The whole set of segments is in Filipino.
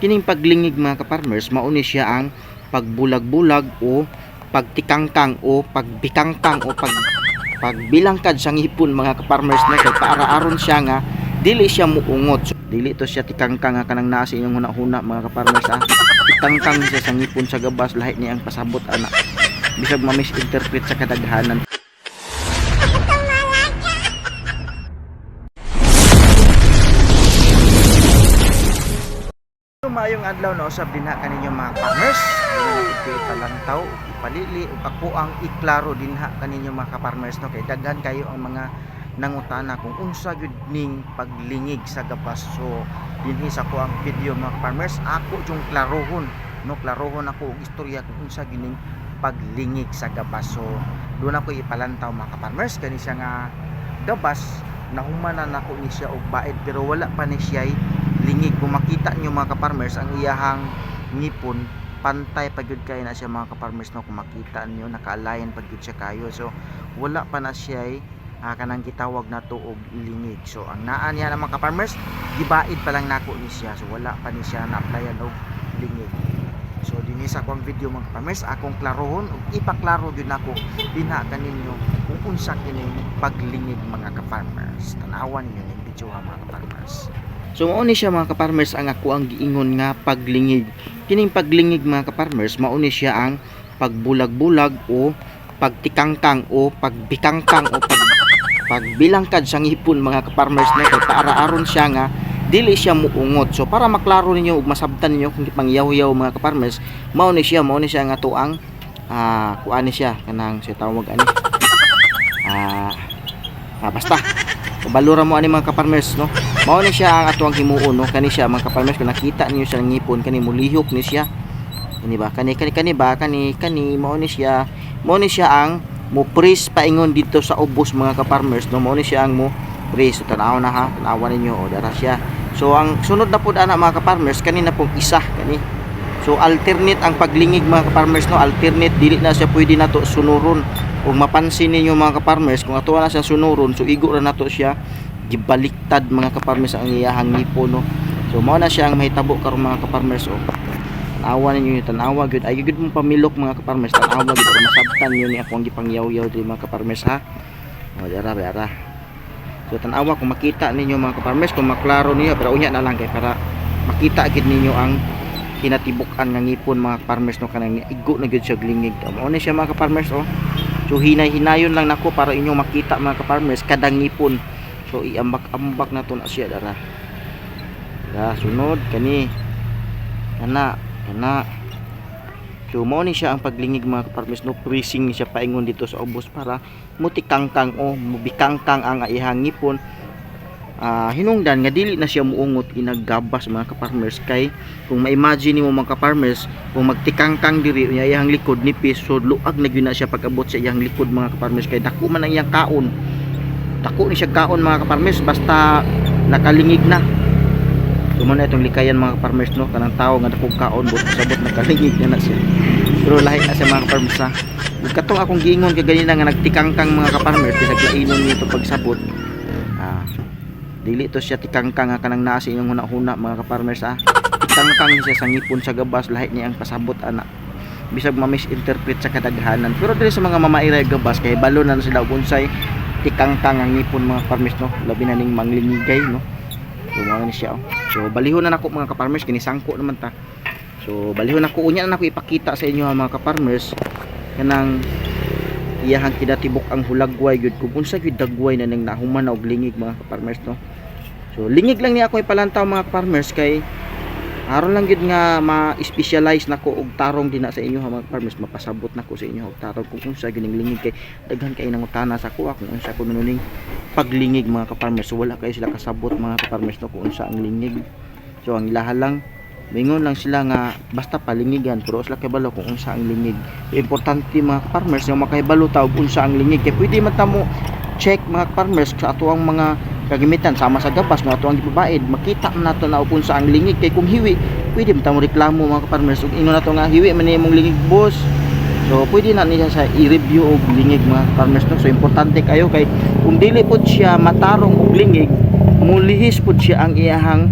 Kining paglingig mga ka-farmers, mauni siya ang pagbulag-bulag o pagtikangkang o pagbikangkang o pagbilangkad sa ngipon mga ka-farmers na kay para aron siya nga dili siya muungot. So, dili to siya tikangkang nga kanang nasi inyong huna-huna mga ka-farmers ha. Tikangkang siya sa ngipon sa gabas, lahi ni ang pasabot ana. Bisag ma-misinterpret sa kadaghanan. Mayong adlaw na usab dinha kaninyo mga farmers. Ipalantaw, ipalili ug ako ang iklaro dinha kaninyo mga farmers no kay daghan kayo ang mga nangutana kung unsa gyud ning paglingig sa gabas. So dinhi sa ko ang video mga farmers, ako yung klarohon no, klarohon ako og istorya kung unsa gining paglingig sa gabas. So doon ako ipalantaw mga farmers kani siya nga gabas nahumanan nako ni siya og baid pero wala pa ni siya lingig. Kung makita nyo mga ka-farmers ang iyahang ngipon pantay pagyud kayo na siya mga ka-farmers no, kung makita nyo naka-align pagyud siya kayo. So wala pa na siya kanang gitawag na to og lingig. So ang naa niya na mga ka-farmers gibaid pa lang nako ni siya, so wala pa ni siya na-applyan og lingig. So dinhi sa akong video mga ka-farmers akong klarohon ug ipaklaro gyud nako dinha kaninyo kung unsa kining paglingig mga ka-farmers. Tanawan niyo ning video mga ka-farmers. So mauni siya mga ka-farmers ang ako ang giingon nga paglingig. Kining paglingig mga ka-farmers mauni siya ang pagbulag-bulag o pagtikangkang o pagbikangkang o pagbilangkad sa ngipon mga ka-farmers na kay para aron siya nga dili siya muungot. So para maklaro ninyo ug masabtan ninyo kung pangyaw-yaw mga ka-farmers, mauni siya nga tuang kuani siya kanang si tawag ani basta balura mo ani mga ka-farmers no. Mao ni siya ang atuang himuon no, kani siya mga ka-farmers kung nakita niyo sa ngipon kani mulihok ni siya. Kani ba? Kani mao ni siya ang mo press paingon dito sa ubos mga ka-farmers no. Mao ni siya ang mo press. So, tanaw na ha, tanawan ninyo o dara siya. So ang sunod na pud ana mga ka-farmers kanina pong isa kani. So alternate ang paglingig mga ka-farmers no, alternate dili na siya pwede nato sunuron. Kung mapansin ninyo mga ka-farmers kung ato na siya sunuron, so igo ra nato siya gibaliktad mga ka-farmers ang iyahang ngipon no. So mao na siya ang mahitabo karon mga ka-farmers o. Tanawa ninyo, tanawa gyud ay gyud mong pamilok mga ka-farmers, tanawa gyud para masabtan niyo ni akong gipangyaw-yaw diri mga ka-farmers ha. O dara. So tanawa kung makita ninyo mga ka-farmers, kung maklaro niyo pero unya na lang kay para makita gid ninyo ang kinatibuk-an nga ngipon mga ka-farmers no, kanang igo na gyud siya glingig. Mao ni siya mga ka-farmers o. So hinay-hinayon lang nako para inyo makita mga ka-farmers kadang ngipon. So iambak-ambak na to na siya dara. Sunod kani. Kana. So mao ni siya ang paglingig mga ka-farmers no, pressing ni siya paingon dito sa ubos para mutikangkang o mubikangkang ang iyang ngipon. Hinungdan nga dili na siya muungot inaggabas mga ka-farmers kay kung ma-imagine nimo mga ka-farmers kung magtikangkang diri unya iyang likod nipis, so luag na gyud na siya pag-abot sa iyang likod mga ka-farmers kay dako man ang iyang kaon. Dako ni siya kaon mga ka-farmers basta nakalingig na. So man itong likayan mga ka-farmers no, kanang tao nga dako kaon but sabot nakalingig na siya. Pero lahi na siya mga ka-farmers ha. Ug katong akong giingon kay ganina nga nagtikangkang mga ka-farmers bisag lainon nito pagsabot. Dili to siya tikangkang nga kanang nasi inyong huna-huna mga ka-farmers ha. Tikangkang siya sa ngipon sa gabas, lahi niya ang pasabot ana. Bisag ma-misinterpret sa kadaghanan. Pero dili sa mga mamairay gabas kay balo na sila unsay tikangkang ang ngipon mga ka-farmers no, labi na ning manglingigay no. So mao ni siya oh. So balihon na nako mga ka-farmers kini sangko naman ta. So balihon nako unya na nako ipakita sa inyo mga ka-farmers kanang iyahang kinatibok ang hulagway gyud kung unsa gyud dagway na ning nahuman na og lingig mga ka-farmers no. So lingig lang niya ako ipalantaw mga farmers kay aron lang gyud nga ma-specialize nako og tarong dinha sa inyo mga farmers, mapasabot nako sa inyo og tarong kung unsa gyud ning lingig kay daghan kay nangutana sa kuha kung unsa kuno ning paglingig mga ka-farmers. So wala kay sila kasabot mga ka-farmers no kung unsa ang lingig. So ang ilaha lang mingon lang sila nga basta palingigan pero sila kay balo kung unsa ang lingig. Importante mga ka-farmers nga makahibalo ta og unsa ang lingig kay pwede man ta mo check mga ka-farmers sa ato ang mga kagamitan sama sa gabas nga ato ang gibabaid, makita nato na kung sa ang lingig kay kung hiwi pwede mo reklamo mga ka-farmers ug ingon nato nga hiwi man imong lingig boss. So pwede na niya sa i-review og lingig mga ka-farmers no. So importante kayo kay kung dili pod siya matarong og lingig mulihis pod siya ang iyahang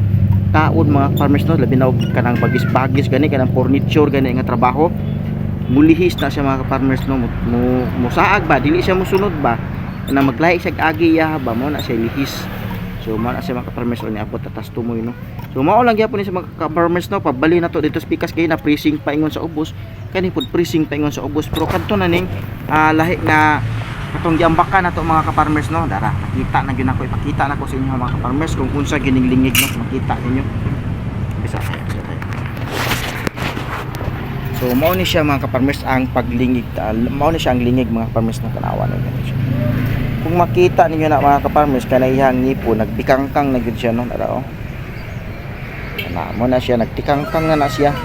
pagkaon mga farmers no, labi na og kanang bagis-bagis gani, kanang furniture gani nga trabaho, mulihis na siya mga farmers no, musaag ba dili siya musunod ba na maglahi siya agi ya ba mo na siya lihis. So mao na siya mga farmers ni abot tatas tumoy no. So mao lang gyapon ni sa mga farmers no, pabali na to dito sa pikas kay na pressing paingon sa ubos, kani pud pressing paingon sa ubos, pero kadto na ning lahi nga katong giambakan nato mga ka-farmers no. Dara nakita na gyud ako, ipakita na ko sa inyo mga ka-farmers kung unsa gining lingig no, makita ninyo bisa. So mao ni siya mga ka-farmers ang paglingig, mao ni siya ang lingig mga farmers na tanawa ninyo. Kung makita ninyo na mga ka-farmers kanayang nipo nagbikangkang na gyud siya no, dara oh. Na mo na siya nagtikangkang na siya.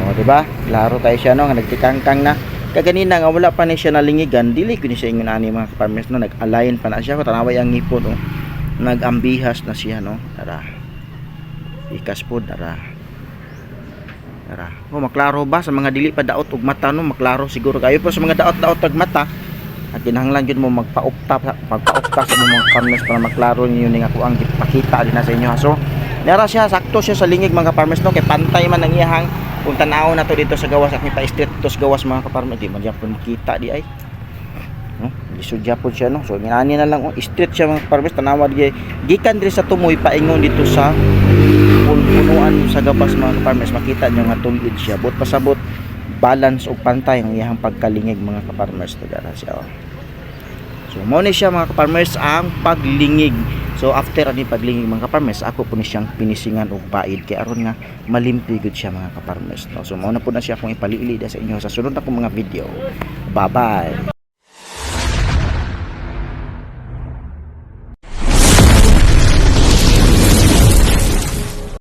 Oh, di ba? Klaro tayo siya no, nga nagtikangkang na. Kaganina nga wala pa ni siya nalingigan, dili ko ni siya ingon ani mga farmers no, nag-align pa na siya ko tanaway ang ngipon no. Nagambihas na siya no. Tara. Ikas po tara. Tara. Oh, maklaro ba sa mga dili pa daot og mata no, maklaro siguro kayo po sa mga daot-daot og mata. At kinahanglan gyud mo magpaupta sa mga farmers para maklaro niyo ning ako ang ipakita din na sa inyo. So, nara siya sakto siya sa lingig mga farmers no, kay pantay man ang iyahang kung tanaw na to dito sa gawas at pa street to sa gawas mga ka-farmers, di man gyapon makita di ay. No, lisod gyapon siya no. So ginani na lang street siya mga farmers, tanawa di gikan diri sa tumoy paingon dito sa punuan sa gawas mga ka-farmers, makita niyo nga tulid siya. Bot pasabot balance o pantay ang iyang pagkalingig mga ka-farmers to dara siya. Oh. So mao ni siya mga ka-farmers ang paglingig. So after ani paglingig mga ka-farmers, ako po ni siyang pinisingan og paid kay aron nga malimpi gud siya mga ka-farmers no. So mao na po na siya akong ipaliili sa inyo sa sunod na kong mga video. Bye bye.